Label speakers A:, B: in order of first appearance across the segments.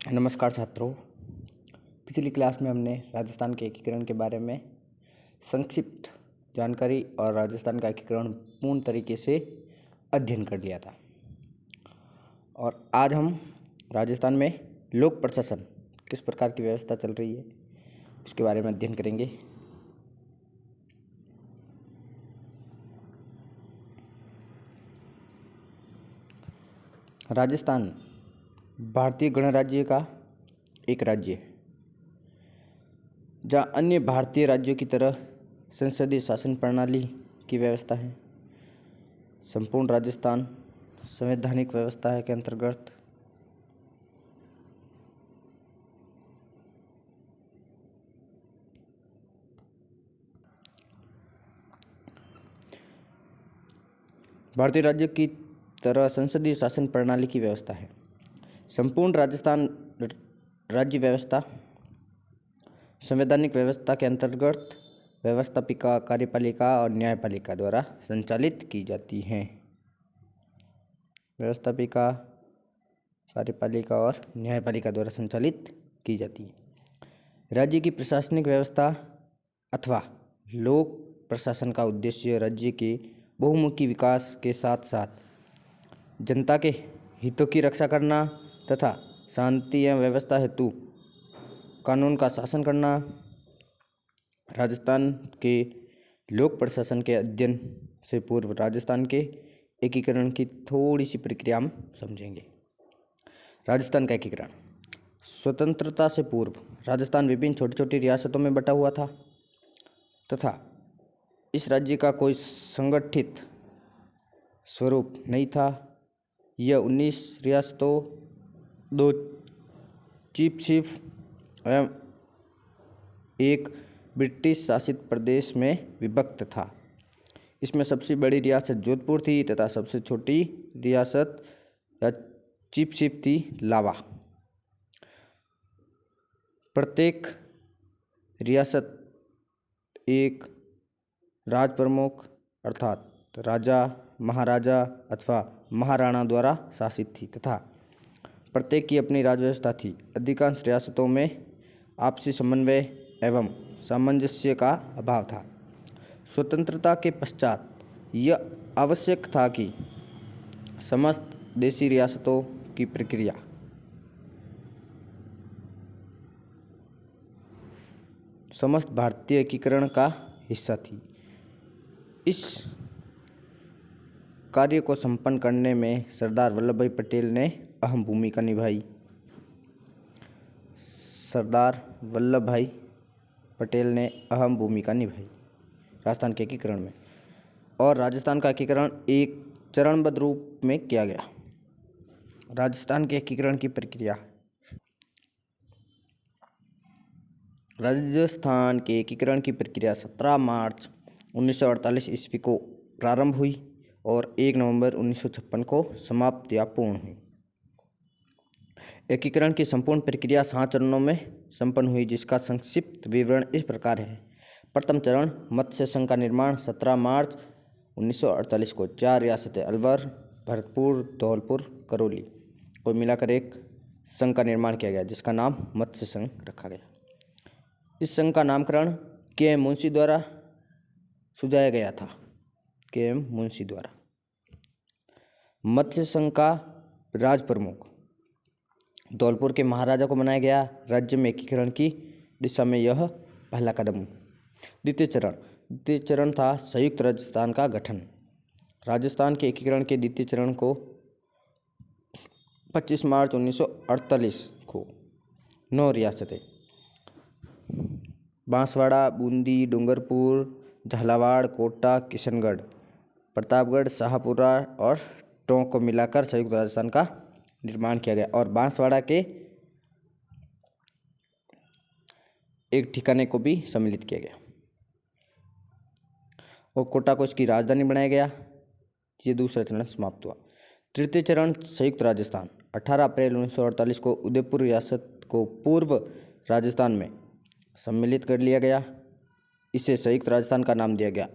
A: नमस्कार छात्रों। पिछली क्लास में हमने राजस्थान के एकीकरण के बारे में संक्षिप्त जानकारी और राजस्थान का एकीकरण पूर्ण तरीके से अध्ययन कर लिया था। और आज हम राजस्थान में लोक प्रशासन किस प्रकार की व्यवस्था चल रही है उसके बारे में अध्ययन करेंगे। राजस्थान भारतीय गणराज्य का एक राज्य है जहाँ अन्य भारतीय राज्यों की तरह संसदीय शासन प्रणाली की व्यवस्था है। संपूर्ण राजस्थान संवैधानिक व्यवस्था है के अंतर्गत भारतीय राज्य की तरह संसदीय शासन प्रणाली की व्यवस्था है। संपूर्ण राजस्थान राज्य व्यवस्था संवैधानिक व्यवस्था के अंतर्गत व्यवस्थापिका, कार्यपालिका और न्यायपालिका द्वारा संचालित की जाती हैं। व्यवस्थापिका, कार्यपालिका और न्यायपालिका द्वारा संचालित की जाती है। राज्य की प्रशासनिक व्यवस्था अथवा लोक प्रशासन का उद्देश्य राज्य के बहुमुखी विकास के साथ साथ जनता के हितों की रक्षा करना तथा शांति एवं व्यवस्था हेतु कानून का शासन करना। राजस्थान के लोक प्रशासन के अध्ययन से पूर्व राजस्थान के एकीकरण की थोड़ी सी प्रक्रिया हम समझेंगे। राजस्थान का एकीकरण। स्वतंत्रता से पूर्व राजस्थान विभिन्न छोटी छोटी रियासतों में बटा हुआ था तथा इस राज्य का कोई संगठित स्वरूप नहीं था। यह 19 रियासतों, 2 चीफशिप एवं एक ब्रिटिश शासित प्रदेश में विभक्त था। इसमें सबसे बड़ी रियासत जोधपुर थी तथा सबसे छोटी रियासत या चीफशिप थी लावा। प्रत्येक रियासत एक राज प्रमुख अर्थात राजा, महाराजा अथवा महाराणा द्वारा शासित थी तथा प्रत्येक की अपनी राज व्यवस्था थी। अधिकांश रियासतों में आपसी समन्वय एवं सामंजस्य का अभाव था। स्वतंत्रता के पश्चात यह आवश्यक था कि समस्त देशी रियासतों की प्रक्रिया समस्त भारतीय एकीकरण का हिस्सा थी। इस कार्य को संपन्न करने में सरदार वल्लभ भाई पटेल ने अहम भूमिका निभाई। सरदार वल्लभ भाई पटेल ने अहम भूमिका निभाई राजस्थान के एकीकरण में। और राजस्थान का एकीकरण एक चरणबद्ध रूप में किया गया। राजस्थान के एकीकरण की प्रक्रिया। राजस्थान के एकीकरण की प्रक्रिया 17 मार्च 1948 ईस्वी को प्रारंभ हुई और 1 नवंबर 1956 को समाप्त या पूर्ण हुई। एकीकरण की संपूर्ण प्रक्रिया 7 चरणों में संपन्न हुई, जिसका संक्षिप्त विवरण इस प्रकार है। प्रथम चरण मत्स्य संघ का निर्माण 17 मार्च 1948 को 4 रियासतें अलवर, भरतपुर, धौलपुर, करौली को मिलाकर एक संघ का निर्माण किया गया, जिसका नाम मत्स्य संघ रखा गया। इस संघ का नामकरण के.एम. मुंशी द्वारा सुझाया गया था। के.एम. मुंशी द्वारा। मत्स्य संघ का राज प्रमुख धौलपुर के महाराजा को बनाया गया। राज्य में एकीकरण की दिशा में यह पहला कदम। द्वितीय चरण था संयुक्त राजस्थान का गठन। राजस्थान के एकीकरण के द्वितीय चरण को 25 मार्च 1948 को 9 रियासतें बांसवाड़ा, बूंदी, डूंगरपुर, झालावाड़, कोटा, किशनगढ़, प्रतापगढ़, शाहपुरा और टोंक को मिलाकर संयुक्त राजस्थान का निर्माण किया गया। और बांसवाड़ा के एक ठिकाने को भी सम्मिलित किया गया और कोटा को इसकी राजधानी बनाया गया। ये दूसरा चरण समाप्त हुआ। तृतीय चरण संयुक्त राजस्थान 18 अप्रैल 1948 को उदयपुर रियासत को पूर्व राजस्थान में सम्मिलित कर लिया गया। इसे संयुक्त राजस्थान का नाम दिया गया।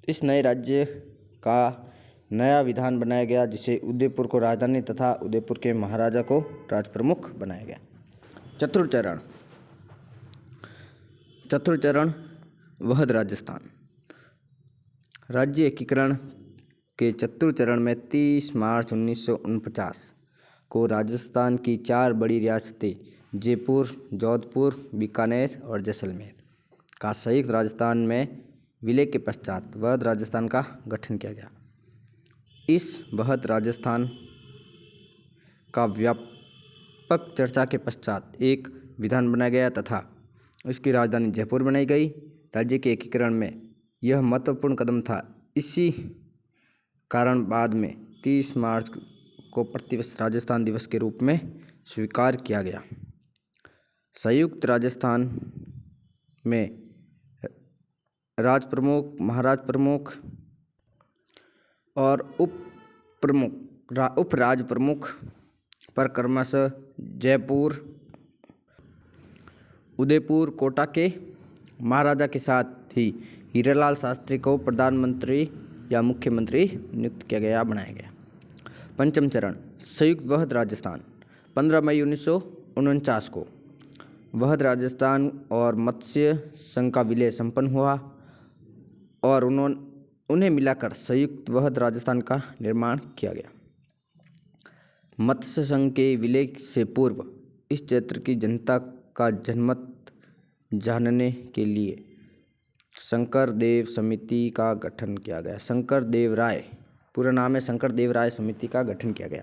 A: इस नए राज्य का नया विधान बनाया गया जिसे उदयपुर को राजधानी तथा उदयपुर के महाराजा को राजप्रमुख बनाया गया। चतुर्थ चरण वहद राजस्थान। राज्य एकीकरण के चतुर्थ चरण में 30 मार्च 1949 को राजस्थान की 4 बड़ी रियासतें जयपुर, जोधपुर, बीकानेर और जैसलमेर का संयुक्त राजस्थान में विलय के पश्चात वहद राजस्थान का गठन किया गया। इस वहद राजस्थान का व्यापक चर्चा के पश्चात एक विधान बनाया गया तथा इसकी राजधानी जयपुर बनाई गई। राज्य के एकीकरण में यह महत्वपूर्ण कदम था। इसी कारण बाद में 30 मार्च को प्रतिवर्ष राजस्थान दिवस के रूप में स्वीकार किया गया। संयुक्त राजस्थान में राजप्रमुख, महाराज प्रमुख और उप राज प्रमुख पर क्रमशः जयपुर, उदयपुर, कोटा के महाराजा के साथ ही हीरालाल शास्त्री को प्रधानमंत्री या मुख्यमंत्री नियुक्त किया गया, बनाया गया। पंचम चरण संयुक्त वहद राजस्थान। 15 मई 1949 को वहद राजस्थान और मत्स्य संघ का विलय संपन्न हुआ और उन्हें मिलाकर संयुक्त वहद राजस्थान का निर्माण किया गया। मत्स्य संघ के विलय से पूर्व इस क्षेत्र की जनता का जनमत जानने के लिए शंकर देव समिति का गठन किया गया। शंकर देव राय, पूरा नाम है शंकर देव राय समिति का गठन किया गया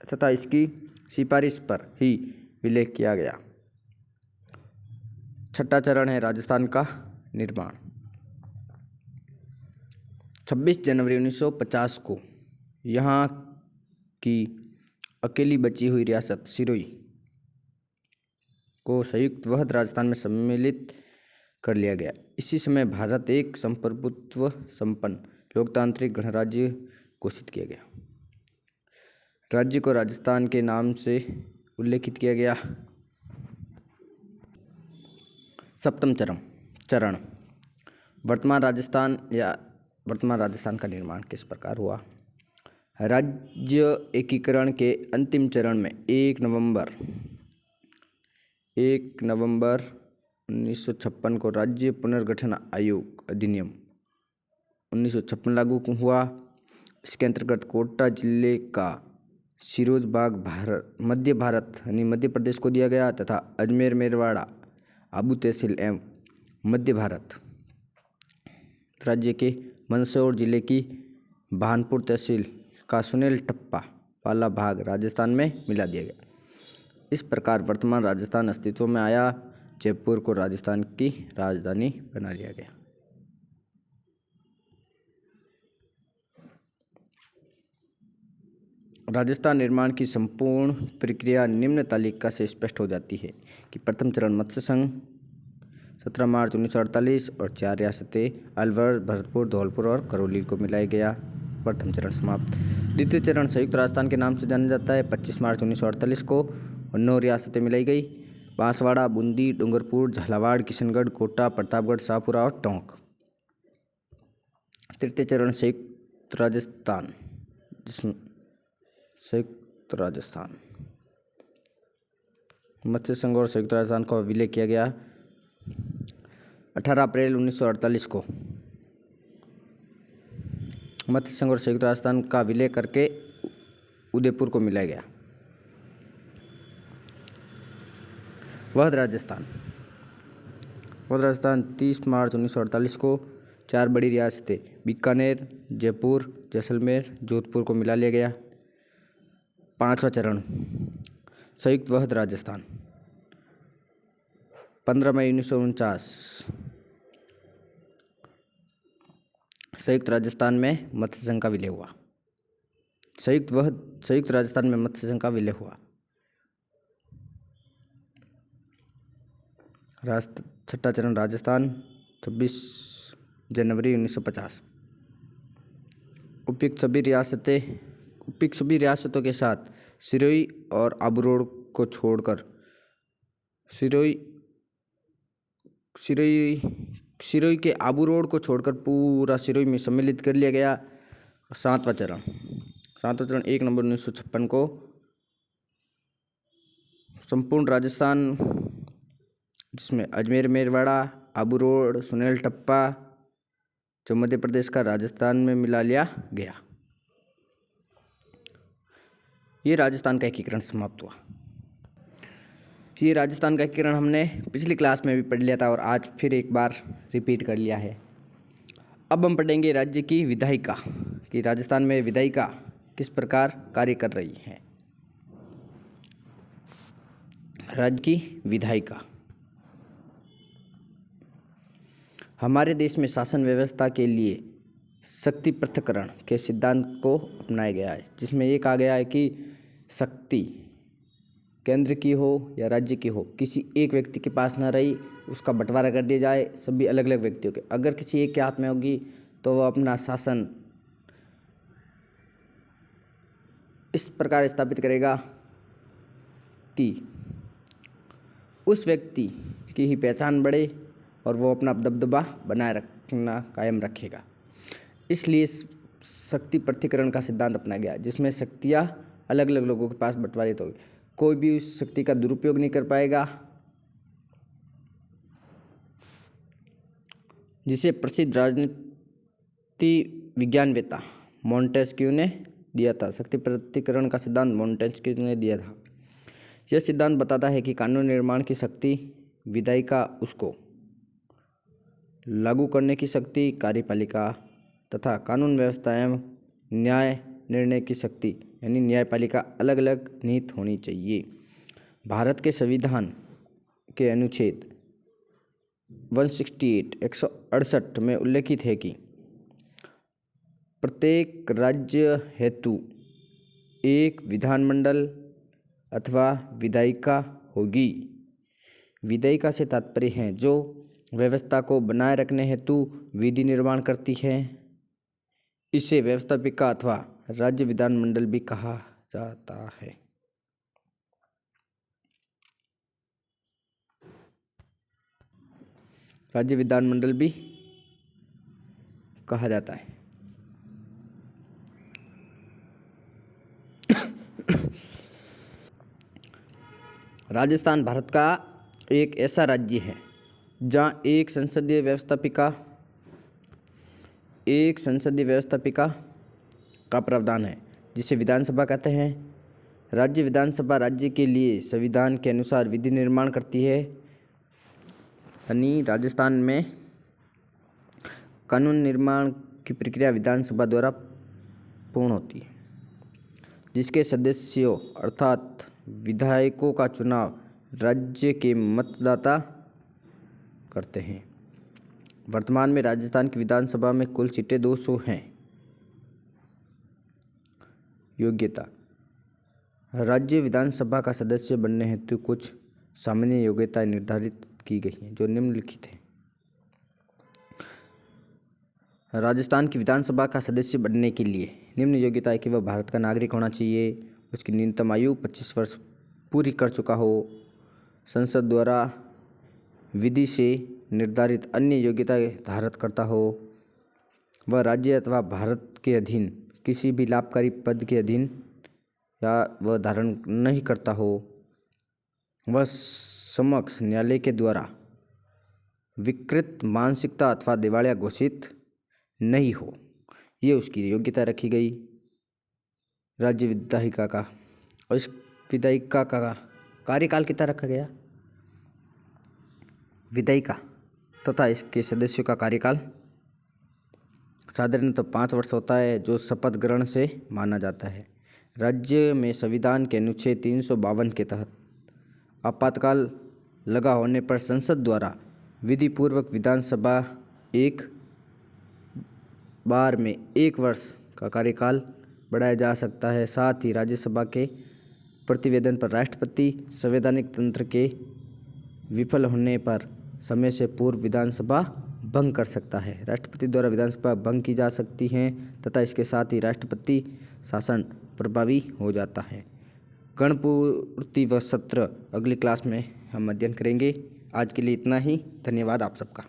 A: तथा इसकी सिफारिश पर ही विलय किया गया। छठा चरण है राजस्थान का निर्माण। 26 जनवरी 1950 को यहाँ की अकेली बची हुई रियासत सिरोही को संयुक्त वहद राजस्थान में सम्मिलित कर लिया गया। इसी समय भारत एक संप्रभुत्व संपन्न लोकतांत्रिक गणराज्य घोषित किया गया। राज्य को राजस्थान के नाम से उल्लेखित किया गया। सप्तम चरण वर्तमान राजस्थान का निर्माण किस प्रकार हुआ। राज्य एकीकरण के अंतिम चरण में 1 नवंबर 1956 को राज्य पुनर्गठन आयोग अधिनियम 1956 लागू हुआ। इसके अंतर्गत कोटा जिले का सिरोजबाग मध्य भारत यानी मध्य प्रदेश को दिया गया तथा अजमेर, मेरवाड़ा, आबू तहसील एवं मध्य भारत राज्य के मंदसौर जिले की भानपुर तहसील का सुनेल टप्पा वाला भाग राजस्थान में मिला दिया गया। इस प्रकार वर्तमान राजस्थान अस्तित्व में आया। जयपुर को राजस्थान की राजधानी बना लिया गया। राजस्थान निर्माण की संपूर्ण प्रक्रिया निम्न तालिका से स्पष्ट हो जाती है कि प्रथम चरण मत्स्य संघ 17 मार्च 1948 और 4 रियासतें अलवर, भरतपुर, धौलपुर और करौली को मिलाया गया। प्रथम चरण समाप्त। द्वितीय चरण संयुक्त राजस्थान के नाम से जाना जाता है। 25 मार्च 1948 को 9 रियासतें मिलाई गई। बांसवाड़ा, बूंदी, डूंगरपुर, झालावाड़, किशनगढ़, कोटा, प्रतापगढ़, शाहपुरा और टोंक। तृतीय चरण संयुक्त राजस्थान मत्स्य संघ और संयुक्त राजस्थान का विलय किया गया। 18 अप्रैल 1948 को मत्स्य संघ और संयुक्त राजस्थान का विलय करके उदयपुर को मिलाया गया। वहद राजस्थान 30 मार्च 1948 को 4 बड़ी रियासतें बीकानेर, जयपुर, जैसलमेर, जोधपुर को मिला लिया गया। 5वां चरण संयुक्त वहद राजस्थान 15 मई 1949 संयुक्त राजस्थान में मत्स्य संघ का विलय हुआ। संयुक्त राजस्थान में मत्स्य संघ का विलय हुआ। छठा चरण राजस्थान 26 जनवरी 1950। उपयुक्त सभी रियासतों के साथ सिरोही और आबूरोड को छोड़कर सिरोही सिरोही के आबू रोड को छोड़कर पूरा सिरोही में सम्मिलित कर लिया गया। सातवां चरण 1 नवंबर 1956 को संपूर्ण राजस्थान, जिसमें अजमेर, मेरवाड़ा, आबू रोड, सुनेल टप्पा, जो मध्य प्रदेश का, राजस्थान में मिला लिया गया। ये राजस्थान का एकीकरण समाप्त हुआ। ये राजस्थान का एकीकरण हमने पिछली क्लास में भी पढ़ लिया था और आज फिर एक बार रिपीट कर लिया है। अब हम पढ़ेंगे राज्य की विधायिका, कि राजस्थान में विधायिका किस प्रकार कार्य कर रही है। राज्य की विधायिका हमारे देश में शासन व्यवस्था के लिए शक्ति पृथक्करण के सिद्धांत को अपनाया गया है, जिसमें ये कहा गया है कि शक्ति केंद्र की हो या राज्य की हो, किसी एक व्यक्ति के पास न रही, उसका बंटवारा कर दिया जाए सभी अलग अलग व्यक्तियों के। अगर किसी एक के हाथ में होगी तो वह अपना शासन इस प्रकार स्थापित करेगा कि उस व्यक्ति की ही पहचान बढ़े और वो अपना दबदबा बनाए रखना कायम रखेगा। इसलिए शक्ति पृथक्करण का सिद्धांत अपनाया गया, जिसमें शक्तियाँ अलग अलग लोगों के पास बंटवारित होगी। कोई भी उस शक्ति का दुरुपयोग नहीं कर पाएगा, जिसे प्रसिद्ध राजनीति विज्ञानवेत्ता मोंटेस्क्यू ने दिया था। शक्ति पृथक्करण का सिद्धांत मोंटेस्क्यू ने दिया था। यह सिद्धांत बताता है कि कानून निर्माण की शक्ति विधायिका, उसको लागू करने की शक्ति कार्यपालिका तथा कानून व्यवस्था एवं न्याय निर्णय की शक्ति यानी न्यायपालिका अलग अलग निहित होनी चाहिए। भारत के संविधान के अनुच्छेद 168 में उल्लेखित है कि प्रत्येक राज्य हेतु एक विधानमंडल अथवा विधायिका होगी। विधायिका से तात्पर्य है जो व्यवस्था को बनाए रखने हेतु विधि निर्माण करती है। इसे व्यवस्थापिका अथवा राज्य विधानमंडल भी कहा जाता है। राज्य विधानमंडल भी कहा जाता है। राजस्थान भारत का एक ऐसा राज्य है जहाँ एक संसदीय व्यवस्थापिका का प्रावधान है, जिसे विधानसभा कहते हैं। राज्य विधानसभा राज्य के लिए संविधान के अनुसार विधि निर्माण करती है। यानी राजस्थान में कानून निर्माण की प्रक्रिया विधानसभा द्वारा पूर्ण होती है, जिसके सदस्यों अर्थात विधायकों का चुनाव राज्य के मतदाता करते हैं। वर्तमान में राजस्थान की विधानसभा में कुल सीटें 200 हैं। योग्यता राज्य विधानसभा का सदस्य बनने हेतु कुछ सामान्य योग्यताएं निर्धारित की गई हैं, जो निम्नलिखित हैं। राजस्थान की विधानसभा का सदस्य बनने के लिए निम्न योग्यता है कि वह भारत का नागरिक होना चाहिए, उसकी न्यूनतम आयु 25 वर्ष पूरी कर चुका हो, संसद द्वारा विधि से निर्धारित अन्य योग्यताएं धारण करता हो, वह राज्य अथवा भारत के अधीन किसी भी लाभकारी पद के अधीन या वह धारण नहीं करता हो, वह समक्ष न्यायालय के द्वारा विकृत मानसिकता अथवा दिवालिया घोषित नहीं हो। ये उसकी योग्यता रखी गई राज्य विधायिका का। और इस विधायिका का कार्यकाल कितना रखा गया? विधायिका तथा इसके सदस्यों का कार्यकाल साधारणतः 5 वर्ष होता है, जो शपथ ग्रहण से माना जाता है। राज्य में संविधान के अनुच्छेद 352 के तहत आपातकाल लगा होने पर संसद द्वारा विधि पूर्वक विधानसभा एक बार में 1 वर्ष का कार्यकाल बढ़ाया जा सकता है। साथ ही राज्यसभा के प्रतिवेदन पर राष्ट्रपति संवैधानिक तंत्र के विफल होने पर समय से पूर्व विधानसभा भंग कर सकता है। राष्ट्रपति द्वारा विधानसभा भंग की जा सकती है तथा इसके साथ ही राष्ट्रपति शासन प्रभावी हो जाता है। गणपूर्ति व सत्र अगली क्लास में हम अध्ययन करेंगे। आज के लिए इतना ही। धन्यवाद आप सबका।